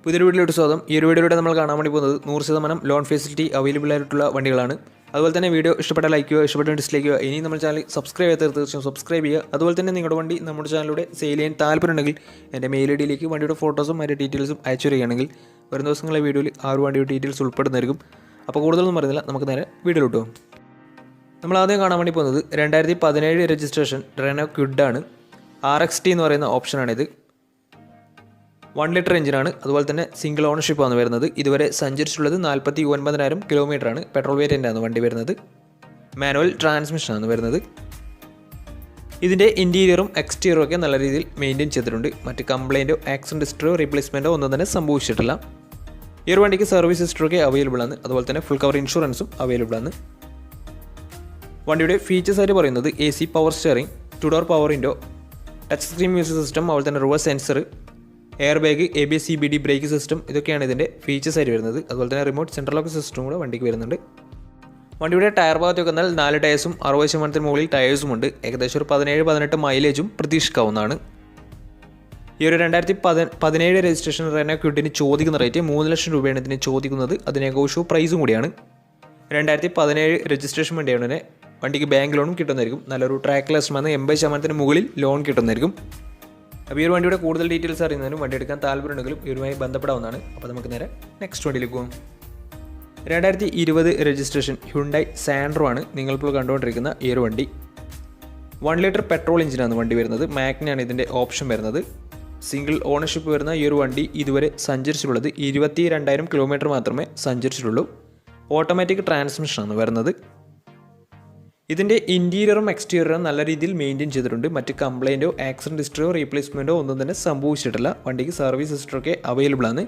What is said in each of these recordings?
പുതിയൊരു വീഡിയോയിലോട്ട് സ്വാഗതം. ഈ ഒരു വീഡിയോയിലൂടെ നമ്മൾ കാണാൻ വേണ്ടി പോകുന്നത് 100% ലോൺ ഫെസിലിറ്റി അവൈലബിൾ ആയിട്ടുള്ള വണ്ടികളാണ്. അതുപോലെ തന്നെ വീഡിയോ ഇഷ്ടപ്പെട്ട ലൈക്ക് ചെയ്യുക, ഇഷ്ടപ്പെട്ട ഡിസ്ലൈക്ക് ചെയ്യുക. ഇനി നമ്മുടെ ചാനൽ സബ്സ്ക്രൈബ് ചെയ്യാത്ത തീർച്ചയായും സബ്സ്ക്രൈബ് ചെയ്യുക. അതുപോലെ തന്നെ നിങ്ങളുടെ വണ്ടി നമ്മുടെ ചാനലിലൂടെ സെയിൽ ചെയ്യാൻ താല്പര്യമുണ്ടെങ്കിൽ എൻ്റെ മെയിൽ ഐ ഡിയിലേക്ക് വണ്ടിയുടെ ഫോട്ടോസും അതിൻ്റെ ഡീറ്റെയിൽസും അയച്ചു തരികയാണെങ്കിൽ വരുന്ന ദിവസങ്ങളിലെ വീഡിയോയിൽ ആ ഒരു വണ്ടിയുടെ ഡീറ്റെയിൽസ് ഉൾപ്പെടുന്നതായിരിക്കും. അപ്പോൾ കൂടുതലൊന്നും പറയുന്നില്ല, നമുക്ക് നേരെ വീഡിയോയിലോട്ട് പോകും. നമ്മൾ ആദ്യം കാണാൻ വേണ്ടി പോകുന്നത് 2017 രജിസ്ട്രേഷൻ റെനോ ക്വിഡാണ്. RXT എന്ന് പറയുന്ന ഓപ്ഷനാണിത്. 1 ലിറ്റർ എഞ്ചിനാണ്. അതുപോലെ തന്നെ സിംഗിൾ ഓണർഷിപ്പാണ് വരുന്നത്. ഇതുവരെ സഞ്ചരിച്ചിട്ടുള്ളത് 49,000 കിലോമീറ്ററാണ്. പെട്രോൾ വേരിയൻ്റാണ് വണ്ടി വരുന്നത്. മാനുവൽ ട്രാൻസ്മിഷനാണ് വരുന്നത്. ഇതിൻ്റെ ഇൻറ്റീരിയറും എക്സ്റ്റീരിയറും ഒക്കെ നല്ല രീതിയിൽ മെയിൻറ്റെയിൻ ചെയ്തിട്ടുണ്ട്. മറ്റ് കംപ്ലയിൻറ്റോ ആക്സിഡൻറ്റ് ഹിസ്റ്ററിയോ റീപ്ലേസ്മെൻറ്റോ ഒന്നും തന്നെ സംഭവിച്ചിട്ടില്ല. ഈ ഒരു വണ്ടിക്ക് സർവീസ് ഹിസ്റ്ററൊക്കെ അവൈലബിൾ ആണ്. അതുപോലെ തന്നെ ഫുൾ കവർ ഇൻഷുറൻസും അവൈലബിൾ ആണ്. വണ്ടിയുടെ ഫീച്ചേഴ്സ് ആയിട്ട് പറയുന്നത് AC power steering, 2 door power window, touch screen music system, അതുപോലെ തന്നെ reverse sensor, air bag, ABS CBD brake system, ഇതൊക്കെയാണ് ഇതിൻ്റെ ഫീച്ചേഴ്സ് ആയിട്ട് വരുന്നത്. അതുപോലെ തന്നെ റിമോട്ട് സെൻട്രൽ ലോക്ക് സിസ്റ്റം കൂടെ വണ്ടിക്ക് വരുന്നുണ്ട്. വണ്ടിയുടെ ടയർ ഭാഗത്തൊക്കെ എന്നാൽ 4 ടയേഴ്സും 60% മുകളിൽ ടയേഴ്സും ഉണ്ട്. ഏകദേശം ഒരു 17-18 മൈലേജും പ്രതീക്ഷിക്കാവുന്നതാണ്. ഈ ഒരു 2017 രജിസ്ട്രേഷൻ റെനോ ക്വിഡിന് ചോദിക്കുന്ന റേറ്റ് 3 ലക്ഷം രൂപയാണ് ഇതിന് ചോദിക്കുന്നത്. അത് നെഗോഷ്യബിൾ പ്രൈസും കൂടിയാണ്. 2017 രജിസ്ട്രേഷൻ വണ്ടിയാണ് തന്നെ വണ്ടിക്ക് ബാങ്ക് ലോണും കിട്ടുന്നതായിരിക്കും. നല്ലൊരു ട്രാക്ക് ലെസ്മാണ്. 80% മുകളിൽ ലോൺ കിട്ടുന്നതായിരിക്കും. അപ്പോൾ ഈ ഒരു വണ്ടിയുടെ കൂടുതൽ ഡീറ്റെയിൽസ് അറിയുന്നതിനും വണ്ടി എടുക്കാൻ താല്പര്യമുണ്ടെങ്കിലും ഇവരുമായി ബന്ധപ്പെടാവുന്നതാണ്. അപ്പോൾ നമുക്ക് നേരെ നെക്സ്റ്റ് വണ്ടിയിലേക്ക് പോകും. 2020 രജിസ്ട്രേഷൻ ഹ്യുണ്ടായി സാൻഡ്രോ ആണ് നിങ്ങളിപ്പോൾ കണ്ടുകൊണ്ടിരിക്കുന്ന ഈ ഒരു വണ്ടി. 1 ലിറ്റർ പെട്രോൾ എഞ്ചിനാണ് വണ്ടി വരുന്നത്. മാഗ്നയാണ് ഇതിൻ്റെ ഓപ്ഷൻ വരുന്നത്. സിംഗിൾ ഓണർഷിപ്പ് വരുന്ന ഈ ഒരു വണ്ടി ഇതുവരെ സഞ്ചരിച്ചിട്ടുള്ളത് 22,000 കിലോമീറ്റർ മാത്രമേ സഞ്ചരിച്ചിട്ടുള്ളൂ. ഓട്ടോമാറ്റിക് ട്രാൻസ്മിഷനാണ് വരുന്നത്. ഇതിൻ്റെ ഇൻറ്റീരിയറും എക്സ്റ്റീരിയറും നല്ല രീതിയിൽ മെയിൻറ്റെയിൻ ചെയ്തിട്ടുണ്ട്. മറ്റ് കംപ്ലയിൻറ്റോ ആക്സിഡൻറ്റ് ഹിസ്റ്ററിയോ റീപ്ലേസ്മെൻറ്റോ ഒന്നും തന്നെ സംഭവിച്ചിട്ടില്ല. വണ്ടിക്ക് സർവീസ് ഹിസ്റ്ററൊക്കെ അവൈലബിൾ ആണ്.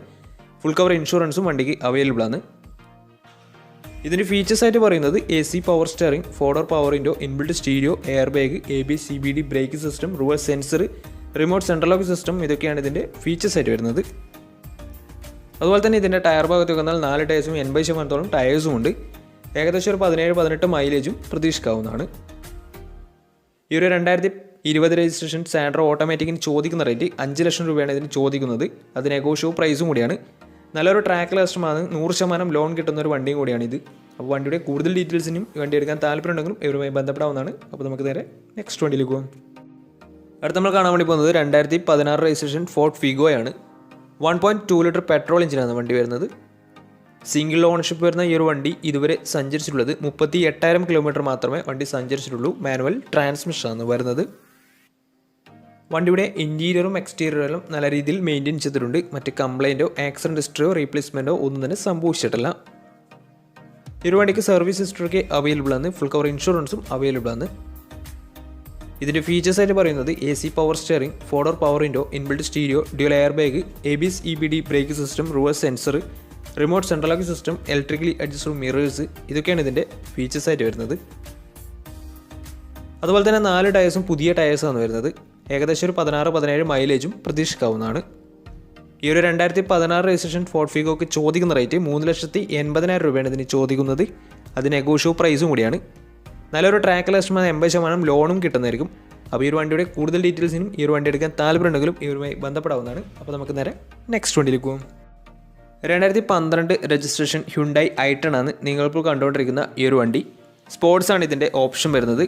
ഫുൾ കവർ ഇൻഷുറൻസും വണ്ടിക്ക് അവൈലബിൾ ആണ്. ഇതിൻ്റെ ഫീച്ചേഴ്സ് ആയിട്ട് പറയുന്നത് AC power steering, 4 door power window, inbuilt stereo, air bag, ABS CBD brake system, reverse sensor, remote central lock system, ഇതൊക്കെയാണ് ഇതിൻ്റെ ഫീച്ചേഴ്സ് ആയിട്ട് വരുന്നത്. അതുപോലെ തന്നെ ഇതിൻ്റെ ടയർ ഭാഗത്തൊക്കെ വന്നാൽ 4 ടയേഴ്സും 80% ടയേഴ്സും ഉണ്ട്. ഏകദേശം ഒരു 17-18 മൈലേജും പ്രതീക്ഷിക്കാവുന്നതാണ്. ഈ ഒരു 2020 രജിസ്ട്രേഷൻ സാൻഡ്രോ ഓട്ടോമാറ്റിക്കിന് ചോദിക്കുന്ന റേറ്റ് 5 ലക്ഷം രൂപയാണ് ഇതിന് ചോദിക്കുന്നത്. അത് നെഗോഷ്യബിൾ പ്രൈസും കൂടിയാണ്. നല്ലൊരു ട്രാക്ക് ലെസ്റ്റുമാണ്. 100% ലോൺ കിട്ടുന്ന ഒരു വണ്ടിയും കൂടിയാണിത്. അപ്പോൾ വണ്ടിയുടെ കൂടുതൽ ഡീറ്റെയിൽസിനും വണ്ടി എടുക്കാൻ താല്പര്യമുണ്ടെങ്കിലും ഇവരുമായി ബന്ധപ്പെടാവുന്നതാണ്. അപ്പോൾ നമുക്ക് നേരെ നെക്സ്റ്റ് വണ്ടിയിലേക്ക് പോകും. അടുത്ത് നമ്മൾ കാണാൻ വേണ്ടി പോകുന്നത് 2016 രജിസ്ട്രേഷൻ ഫോർഡ് ഫിഗോയാണ്. 1.2 ലിറ്റർ പെട്രോൾ എഞ്ചിനാണ് വണ്ടി വരുന്നത്. സിംഗിൾ ഓണർഷിപ്പ് വരുന്ന ഈ ഒരു വണ്ടി ഇതുവരെ സഞ്ചരിച്ചിട്ടുള്ളത് 38,000 കിലോമീറ്റർ മാത്രമേ വണ്ടി സഞ്ചരിച്ചിട്ടുള്ളൂ. മാനുവൽ ട്രാൻസ്മിഷനാണ് വരുന്നത്. വണ്ടിയുടെ ഇൻറ്റീരിയറും എക്സ്റ്റീരിയറും നല്ല രീതിയിൽ മെയിൻറ്റെയിൻ ചെയ്തിട്ടുണ്ട്. മറ്റ് കംപ്ലയിൻറ്റോ ആക്സിഡൻറ്റ് ഹിസ്റ്ററിയോ റീപ്ലേസ്മെൻറ്റോ ഒന്നും തന്നെ സംഭവിച്ചിട്ടില്ല. ഈ ഒരു വണ്ടിക്ക് സർവീസ് ഹിസ്റ്ററൊക്കെ അവൈലബിൾ ആണ്. ഫുൾ കവർ ഇൻഷുറൻസും അവൈലബിൾ ആണ്. ഇതിൻ്റെ ഫീച്ചേഴ്സ് ആയിട്ട് പറയുന്നത് AC power steering, 4 door power window, inbuilt stereo, dual air bag, ABS EBD brake system, reverse sensor, remote central lock system, electrically adjustable mirrors, ഇതൊക്കെയാണ് ഇതിൻ്റെ ഫീച്ചേഴ്സ് ആയിട്ട് വരുന്നത്. അതുപോലെ തന്നെ 4 ടയേഴ്സും പുതിയ ടയേഴ്സാണ് വരുന്നത്. ഏകദേശം ഒരു 16-17 മൈലേജും പ്രതീക്ഷിക്കാവുന്നതാണ്. ഈ ഒരു 2016 രജിസ്ട്രേഷൻ ഫോർഡ് ഫിഗോക്ക് ചോദിക്കുന്ന റേറ്റ് 3,80,000 രൂപയാണ് ഇതിന് ചോദിക്കുന്നത്. അത് നെഗോഷ്യബിൾ പ്രൈസും കൂടിയാണ്. നല്ലൊരു ട്രാക്ക് ലെസ്റ്റുമാണ്. 80% ലോണും കിട്ടുന്നതായിരിക്കും. അപ്പോൾ ഈ ഒരു വണ്ടിയുടെ കൂടുതൽ ഡീറ്റെയിൽസിനും ഈ ഒരു വണ്ടി എടുക്കാൻ താല്പര്യമുണ്ടെങ്കിലും ഇവരുമായി ബന്ധപ്പെടാവുന്നതാണ്. അപ്പോൾ നമുക്ക് നേരെ നെക്സ്റ്റ് വണ്ടിയിലേക്ക് പോകും. 2012 രജിസ്ട്രേഷൻ ഹ്യുണ്ടായി i10 ആണ് നിങ്ങളിപ്പോൾ കണ്ടുകൊണ്ടിരിക്കുന്ന ഈ ഒരു വണ്ടി. സ്പോർട്സ് ആണ് ഇതിൻ്റെ ഓപ്ഷൻ വരുന്നത്.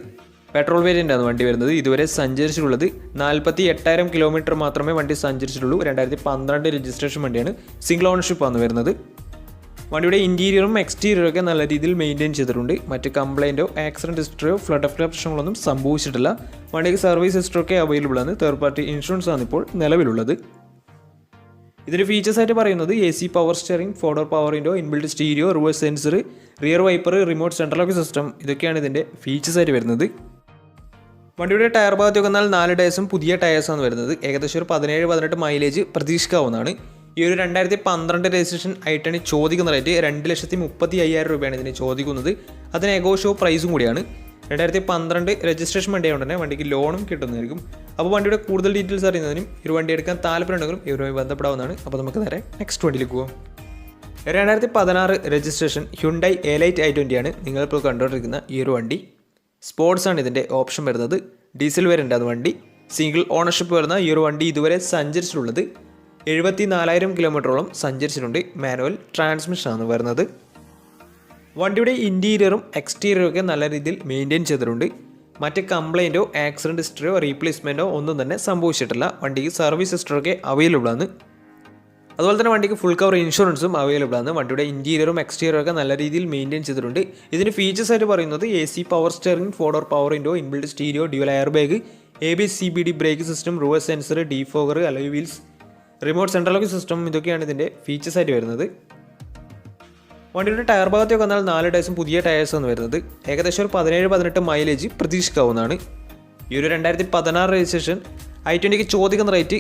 പെട്രോൾ വേരിയൻ്റാണ് വണ്ടി വരുന്നത്. ഇതുവരെ സഞ്ചരിച്ചിട്ടുള്ളത് 48,000 കിലോമീറ്റർ മാത്രമേ വണ്ടി സഞ്ചരിച്ചിട്ടുള്ളൂ. 2012 രജിസ്ട്രേഷൻ വണ്ടിയാണ്. സിംഗിൾ ഓണർഷിപ്പാണ് വരുന്നത്. വണ്ടിയുടെ ഇൻറ്റീരിയറും എക്സ്റ്റീരിയറും ഒക്കെ നല്ല രീതിയിൽ മെയിൻറ്റെയിൻ ചെയ്തിട്ടുണ്ട്. മറ്റ് കംപ്ലയിൻറ്റോ ആക്സിഡൻറ്റ് ഹിസ്റ്ററിയോ ഫ്ലഡ് പ്രശ്നങ്ങളൊന്നും സംഭവിച്ചിട്ടില്ല. വണ്ടിക്ക് സർവീസ് ഹിസ്റ്ററൊക്കെ അവൈലബിൾ ആണ്. തേർഡ് പാർട്ടി ഇൻഷുറൻസ് ആണ് ഇപ്പോൾ നിലവിലുള്ളത്. ഇതിൻ്റെ ഫീച്ചേഴ്സ് ആയിട്ട് പറയുന്നത് AC power steering, 4 door power window, inbuilt stereo, reverse sensor, rear wiper, remote central lock system, ഇതൊക്കെയാണ് ഇതിൻ്റെ ഫീച്ചേഴ്സ് ആയിട്ട് വരുന്നത്. വണ്ടിയുടെ ടയർ ഭാഗത്തൊക്കെ വന്നാൽ 4 ടയേഴ്സും പുതിയ ടയേഴ്സാണ് വരുന്നത്. ഏകദേശം ഒരു 17-18 മൈലേജ് പ്രതീക്ഷിക്കാവുന്നതാണ്. ഈ ഒരു 2012 രജിസ്ട്രേഷൻ i10 ചോദിക്കുന്ന റേറ്റ് 2,35,000 രൂപയാണ് ഇതിന് ചോദിക്കുന്നത്. അതിന് നെഗോഷ്യബിൾ പ്രൈസും കൂടിയാണ്. 2012 രജിസ്ട്രേഷൻ വണ്ടിയായതുകൊണ്ട് തന്നെ വണ്ടിക്ക് ലോണും കിട്ടുന്നതായിരിക്കും. അപ്പോൾ വണ്ടിയുടെ കൂടുതൽ ഡീറ്റെയിൽസ് അറിയുന്നതിനും ഈ ഒരു വണ്ടി എടുക്കാൻ താല്പര്യമുണ്ടെങ്കിലും ഇവരുമായി ബന്ധപ്പെടാവുന്നതാണ്. അപ്പോൾ നമുക്ക് നേരെ നെക്സ്റ്റ് വണ്ടിയിലേക്ക് പോകാം. 2016 രജിസ്ട്രേഷൻ ഹ്യുണ്ടായി എലൈറ്റ് i20 ആണ് നിങ്ങളിപ്പോൾ കണ്ടുകൊണ്ടിരിക്കുന്ന ഈ ഒരു വണ്ടി. സ്പോർട്സ് ആണ് ഇതിൻ്റെ ഓപ്ഷൻ വരുന്നത്. ഡീസൽ വേരിയൻ്റ് ആണ് വണ്ടി. സിംഗിൾ ഓണർഷിപ്പ് വരുന്ന ഈ ഒരു വണ്ടി ഇതുവരെ സഞ്ചരിച്ചിട്ടുള്ളത് 74,000 കിലോമീറ്ററോളം സഞ്ചരിച്ചിട്ടുണ്ട്. മാനുവൽ ട്രാൻസ്മിഷനാണ് വരുന്നത്. വണ്ടിയുടെ ഇൻറ്റീരിയറും എക്സ്റ്റീരിയറും ഒക്കെ നല്ല രീതിയിൽ മെയിൻറ്റെയിൻ ചെയ്തിട്ടുണ്ട്. മറ്റ് കംപ്ലൈൻറ്റോ ആക്സിഡൻറ്റ് ഹിസ്റ്ററിയോ റീപ്ലേസ്മെൻറ്റോ ഒന്നും തന്നെ സംഭവിച്ചിട്ടില്ല. വണ്ടിക്ക് സർവീസ് ഹിസ്റ്ററൊക്കെ അവൈലബിൾ ആണ്. അതുപോലെ തന്നെ വണ്ടിക്ക് ഫുൾ കവർ ഇൻഷുറൻസും അവൈലബിൾ ആണ്. വണ്ടിയുടെ ഇൻറ്റീരിയറും എക്സ്റ്റീരിയറും ഒക്കെ നല്ല രീതിയിൽ മെയിൻറ്റെയിൻ ചെയ്തിട്ടുണ്ട്. ഇതിന് ഫീച്ചേഴ്സ് ആയിട്ട് പറയുന്നത് AC power steering, 4-door power window, inbuilt stereo, dual air bag, ABS CBD brake system, reverse sensor, defogger, alloy wheels, remote central lock system, ഇതൊക്കെയാണ് ഇതിൻ്റെ ഫീച്ചേഴ്സ് ആയിട്ട് വരുന്നത്. വണ്ടിയുടെ ടയർ ഭാഗത്തേക്ക് വന്നാൽ 4 ടയേഴ്സും പുതിയ ടയേഴ്സാണ് വരുന്നത്. ഏകദേശം ഒരു 17-18 മൈലേജ് പ്രതീക്ഷിക്കാവുന്നതാണ്. ഈ ഒരു 2016 രജിസ്ട്രേഷൻ i20ക്ക് ചോദിക്കുന്ന റേറ്റ്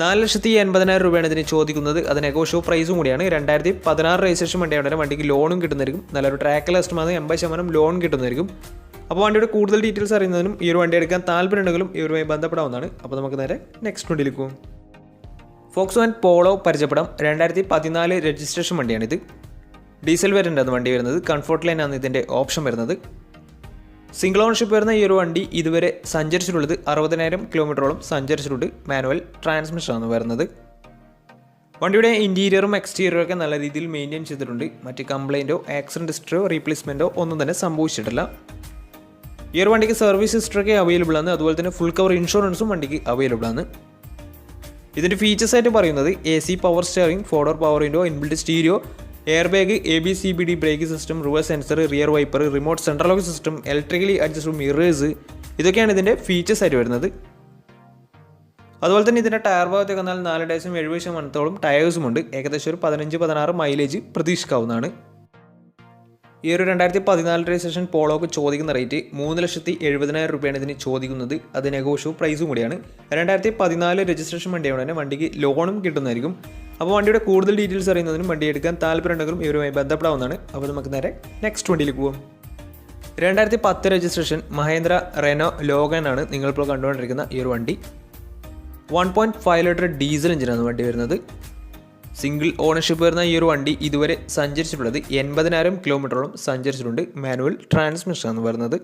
4,80,000 രൂപയാണ് ഇതിന് ചോദിക്കുന്നത്. അത് നെഗോഷ്യോ പ്രൈസും കൂടിയാണ്. 2016 രജിസ്ട്രേഷൻ വണ്ടിയാണ്. വണ്ടിക്ക് ലോണും കിട്ടുന്നതായിരിക്കും. നല്ലൊരു ട്രാക്ക് ലാസ്റ്റുമാണ്. 80% ലോൺ കിട്ടുന്നതായിരിക്കും. അപ്പോൾ വണ്ടിയുടെ കൂടുതൽ ഡീറ്റെയിൽസ് അറിയുന്നതിനും ഈ ഒരു വണ്ടി എടുക്കാൻ താല്പര്യമുണ്ടെങ്കിലും ഇവരുമായി ബന്ധപ്പെടാവുന്നതാണ്. അപ്പോൾ നമുക്ക് നേരെ നെക്സ്റ്റ് വണ്ടിയിലേക്ക് പോകും. ഫോക്സ്വാഗൻ പോളോ പരിചയപ്പെടാം. 2014 രജിസ്ട്രേഷൻ വണ്ടിയാണിത്. ഡീസൽ വേരിയൻ്റ് ആണ് വണ്ടി വരുന്നത്. കംഫോർട്ട് ലൈൻ ആണ് ഇതിൻ്റെ ഓപ്ഷൻ വരുന്നത്. സിംഗിൾ ഓണർഷിപ്പ് വരുന്ന ഈ ഒരു വണ്ടി ഇതുവരെ സഞ്ചരിച്ചിട്ടുള്ളത് 60,000 കിലോമീറ്ററോളം സഞ്ചരിച്ചിട്ടുണ്ട്. മാനുവൽ ട്രാൻസ്മിഷനാണ് വരുന്നത്. വണ്ടിയുടെ ഇൻറ്റീരിയറും എക്സ്റ്റീരിയറും ഒക്കെ നല്ല രീതിയിൽ മെയിൻറ്റെയിൻ ചെയ്തിട്ടുണ്ട്. മറ്റ് കംപ്ലൈൻറ്റോ ആക്സിഡൻറ്റ് ഹിസ്റ്ററിയോ റീപ്ലേസ്മെൻറ്റോ ഒന്നും തന്നെ സംഭവിച്ചിട്ടില്ല. ഈ ഒരു വണ്ടിക്ക് സർവീസ് ഹിസ്റ്ററൊക്കെ അവൈലബിൾ ആണ്. അതുപോലെ തന്നെ ഫുൾ കവർ ഇൻഷുറൻസും വണ്ടിക്ക് അവൈലബിൾ ആണ്. ഇതിൻ്റെ ഫീച്ചേഴ്സ് ആയിട്ട് പറയുന്നത് AC power steering, 4-door power window, inbuilt stereo, air bag, ABS CBD brake system, reverse sensor, rear wiper, remote central lock system, electrically adjustable mirrors, ഇതൊക്കെയാണ് ഇതിൻ്റെ ഫീച്ചേഴ്സ് ആയിട്ട് വരുന്നത്. അതുപോലെ തന്നെ ഇതിൻ്റെ ടയർ ഭാഗത്തേക്ക് വന്നാൽ 4 ടയേഴ്സും 70% ടയേഴ്സും ഉണ്ട്. ഏകദേശം ഒരു 15-16 മൈലേജ് പ്രതീക്ഷിക്കാവുന്നതാണ്. ഈ ഒരു 2014 രജിസ്ട്രേഷൻ പോളോക്ക് ചോദിക്കുന്ന റേറ്റ് 3,70,000 രൂപയാണ് ഇതിന് ചോദിക്കുന്നത്. അത് നെഗോഷ്യോ പ്രൈസും കൂടിയാണ്. 2014 രജിസ്ട്രേഷൻ വണ്ടിയാണ് തന്നെ. വണ്ടിക്ക് ലോണും കിട്ടുന്നതായിരിക്കും. അപ്പോൾ വണ്ടിയുടെ കൂടുതൽ ഡീറ്റെയിൽസ് അറിയുന്നതിനും വണ്ടി എടുക്കാൻ താല്പര്യമുണ്ടെങ്കിലും ഇവരുമായി ബന്ധപ്പെടാവുന്നതാണ്. അപ്പോൾ നമുക്ക് നേരെ നെക്സ്റ്റ് വണ്ടിയിലേക്ക് പോകാം. 2010 രജിസ്ട്രേഷൻ മഹേന്ദ്ര റെനോ ലോഗൻ ആണ് നിങ്ങളിപ്പോൾ കണ്ടുകൊണ്ടിരിക്കുന്ന ഈ ഒരു വണ്ടി. 1.5 ലിറ്റർ ഡീസൽ എഞ്ചിനാണ് വണ്ടി വരുന്നത്. സിംഗിൾ ഓണർഷിപ്പ് വരുന്ന ഈ ഒരു വണ്ടി ഇതുവരെ സഞ്ചരിച്ചിട്ടുള്ളത് 80,000 കിലോമീറ്ററോളം സഞ്ചരിച്ചിട്ടുണ്ട്. മാനുവൽ ട്രാൻസ്മിഷനാണ് വരുന്നത്.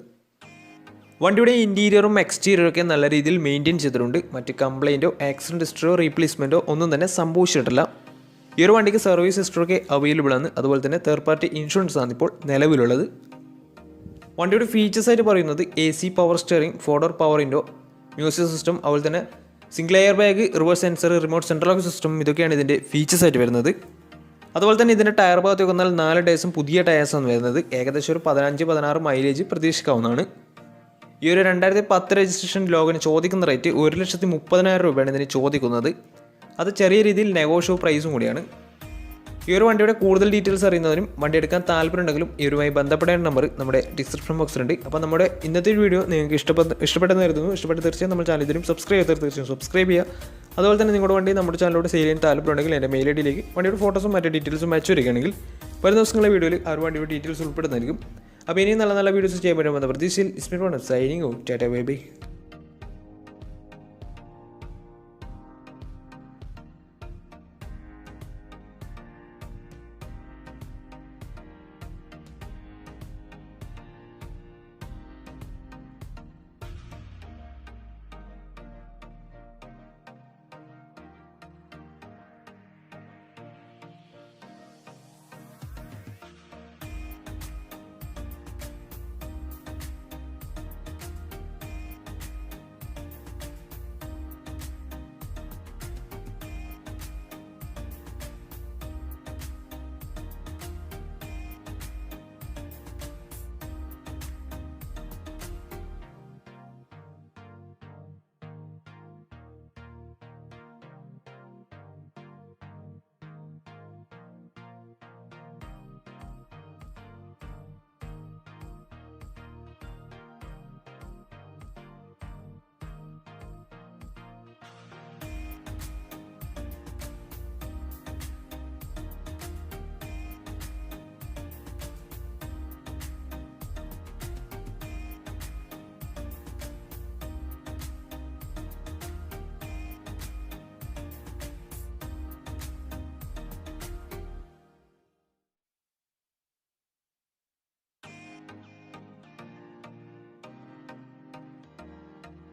വണ്ടിയുടെ ഇൻറ്റീരിയറും എക്സ്റ്റീരിയറും ഒക്കെ നല്ല രീതിയിൽ മെയിൻറ്റെയിൻ ചെയ്തിട്ടുണ്ട്. മറ്റ് കംപ്ലൈൻറ്റോ ആക്സിഡൻറ്റ് ഹിസ്റ്ററോ റീപ്ലേസ്മെൻറ്റോ ഒന്നും തന്നെ സംഭവിച്ചിട്ടില്ല. ഈ ഒരു വണ്ടിക്ക് സർവീസ് ഹിസ്റ്ററൊക്കെ അവൈലബിൾ ആണ്. അതുപോലെ തന്നെ തേർഡ് പാർട്ടി ഇൻഷുറൻസ് ആണ് ഇപ്പോൾ നിലവിലുള്ളത്. വണ്ടിയുടെ ഫീച്ചേഴ്സ് ആയിട്ട് പറയുന്നത് AC power steering, 4-door power window, music system, അതുപോലെ തന്നെ single air bag, reverse sensor, remote central lock system, ഇതൊക്കെയാണ് ഇതിൻ്റെ ഫീച്ചേഴ്സ് ആയിട്ട് വരുന്നത്. അതുപോലെ തന്നെ ഇതിൻ്റെ ടയർ ഭാഗത്തേക്ക് വന്നാൽ 4 ടയേഴ്സും പുതിയ ടയേഴ്സാണ് വരുന്നത്. ഏകദേശം ഒരു 15-16 മൈലേജ് പ്രതീക്ഷിക്കാവുന്നതാണ്. ഈ ഒരു 2010 രജിസ്ട്രേഷൻ ലോഗിന് ചോദിക്കുന്ന റേറ്റ് 1,30,000 രൂപയാണ് ഇതിന് ചോദിക്കുന്നത്. അത് ചെറിയ രീതിയിൽ നെഗോഷ്യോ പ്രൈസും കൂടിയാണ്. ഈ ഒരു വണ്ടിയുടെ കൂടുതൽ ഡീറ്റെയിൽസ് അറിയുന്നതിനും വണ്ടി എടുക്കാൻ താല്പര്യമുണ്ടെങ്കിലും ഇവരുമായി ബന്ധപ്പെടേണ്ട നമ്പർ നമ്മുടെ ഡിസ്ക്രിപ്ഷൻ ബോക്സിലുണ്ട്. അപ്പോൾ നമ്മുടെ ഇന്നത്തെ വീഡിയോ നിങ്ങൾക്ക് ഇഷ്ടപ്പെട്ടെന്ന് കരുതുന്നു. ഇഷ്ടപ്പെട്ട് തീർച്ചയായും നമ്മുടെ ചാനലിലും സബ്സ്ക്രൈബ് ചെയ്താൽ തീർച്ചയായും സബ്സ്ക്രൈബ് ചെയ്യുക. അതുപോലെ തന്നെ നിങ്ങളുടെ വണ്ടി നമ്മുടെ ചാനലോട് സെയിൽ ചെയ്യാൻ താല്പര്യമുണ്ടെങ്കിൽ എൻ്റെ മെയിൽ ഐഡിയിലേക്ക് വണ്ടിയുടെ ഫോട്ടോസും മറ്റു ഡീറ്റെയിൽസും അയച്ചു വരികയാണെങ്കിൽ വരുന്ന ദിവസങ്ങളിലെ വീഡിയോയിൽ ആ ഒരു വണ്ടിയുടെ ഡീറ്റെയിൽസ് ഉൾപ്പെടുന്നതായിരിക്കും. അപ്പോൾ ഇനിയും നല്ല നല്ല വീഡിയോസ് ചെയ്യാൻ പറ്റുമെന്ന പ്രതീക്ഷയിൽ സൈനിങ് ടാറ്റ ബൈ ബൈ.